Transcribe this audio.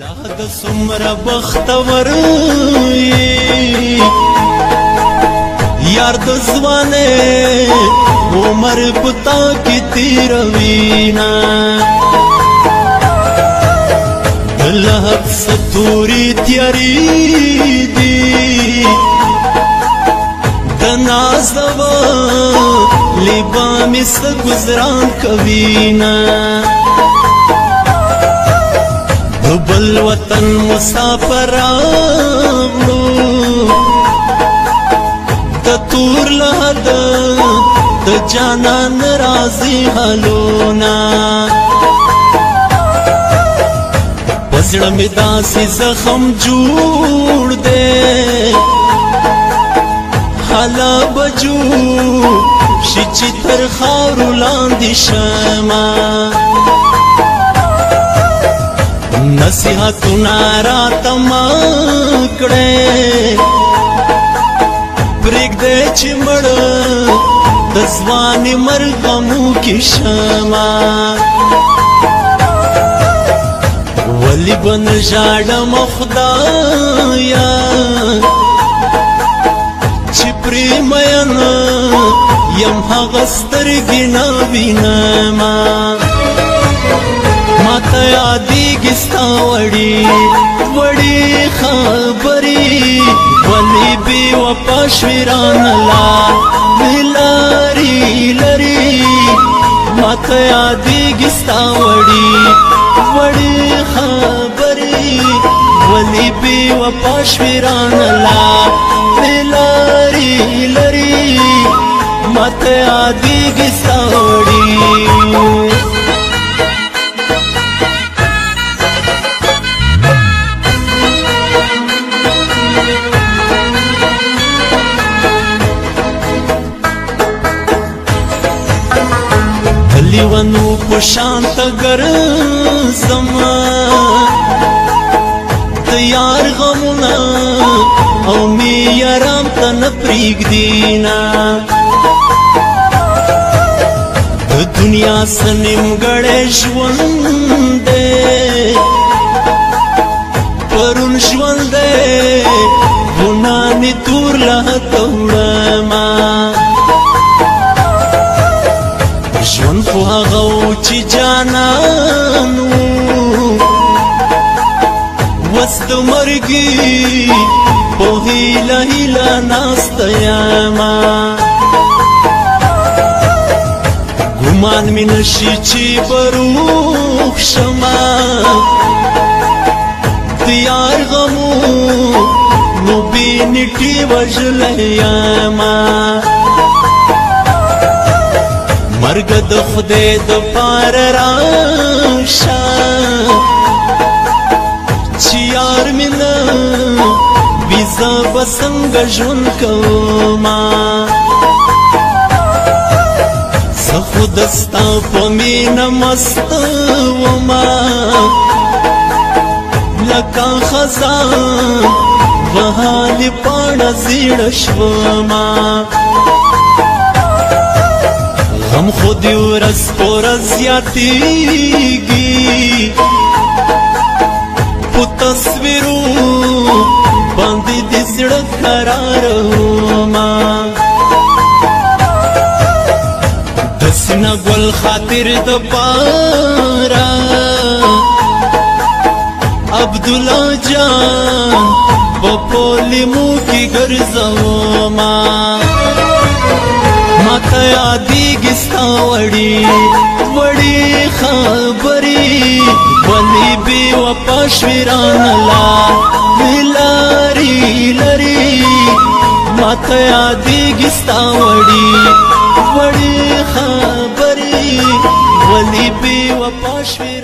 لا د سمره بختور یار د ځوانه عمر پتا کی تیروینا الله ستوري تیاری دی د نازوا لبا مس گزران کوینا بل وطن مسافر راغلو د تور لحد د جانان رازی حالونا پزړه می داسې زخم جوړ دے حالا بجو شي چې تر خاورو لاندې شمه نصیحتونه راته ما کړې پرېږدې چې مړه د ځوانۍ مرګ غمو کې شمه ولې به نه ژاړم خدایه چې پرې مین یم هغه سترګې نه وینمه ماته یادېږي ستا وړې خبرې ولې بې وفا شوې رانه لارې لرې ماته یادېږي ستا وړې خبرې ولې بې وفا شوې رانه لارې لرې ماته یادېږي ستا وړې لیوانو پشانت گرزم تیار غمونا او می یارام تا نپریگ دینا دنیا سنیم گڑے ژوندے پرون ژوندے ونانی تور لہتا وړما ژوند خو هغه و چې جانان و وس د مرګي په هیله هیله ناسته یمه ګمان مې نشي چې به روغ شمه د یار غمو نو بې نیټې وژلی یمه مرګ د خدای د پاره راشه چې یار مې نه وي زه به څنګه ژوند کومه زه خو د ستا په مینه مست ومه لکه خزان وهالې پاڼه زیړه شومه غم خود ورځ په ورځ زیاتېږي په تصویرو باندې د زړه قرارومه د سینه ګل خاطر د پاره عبدالله جان په پولیمو کې ګرځومه ماته یادېږي ستا وړې خبرې ولې بې وفا شوې رانه لارې لرې ماته یادېږي ستا وړې خبرې ولې بې وفا شوې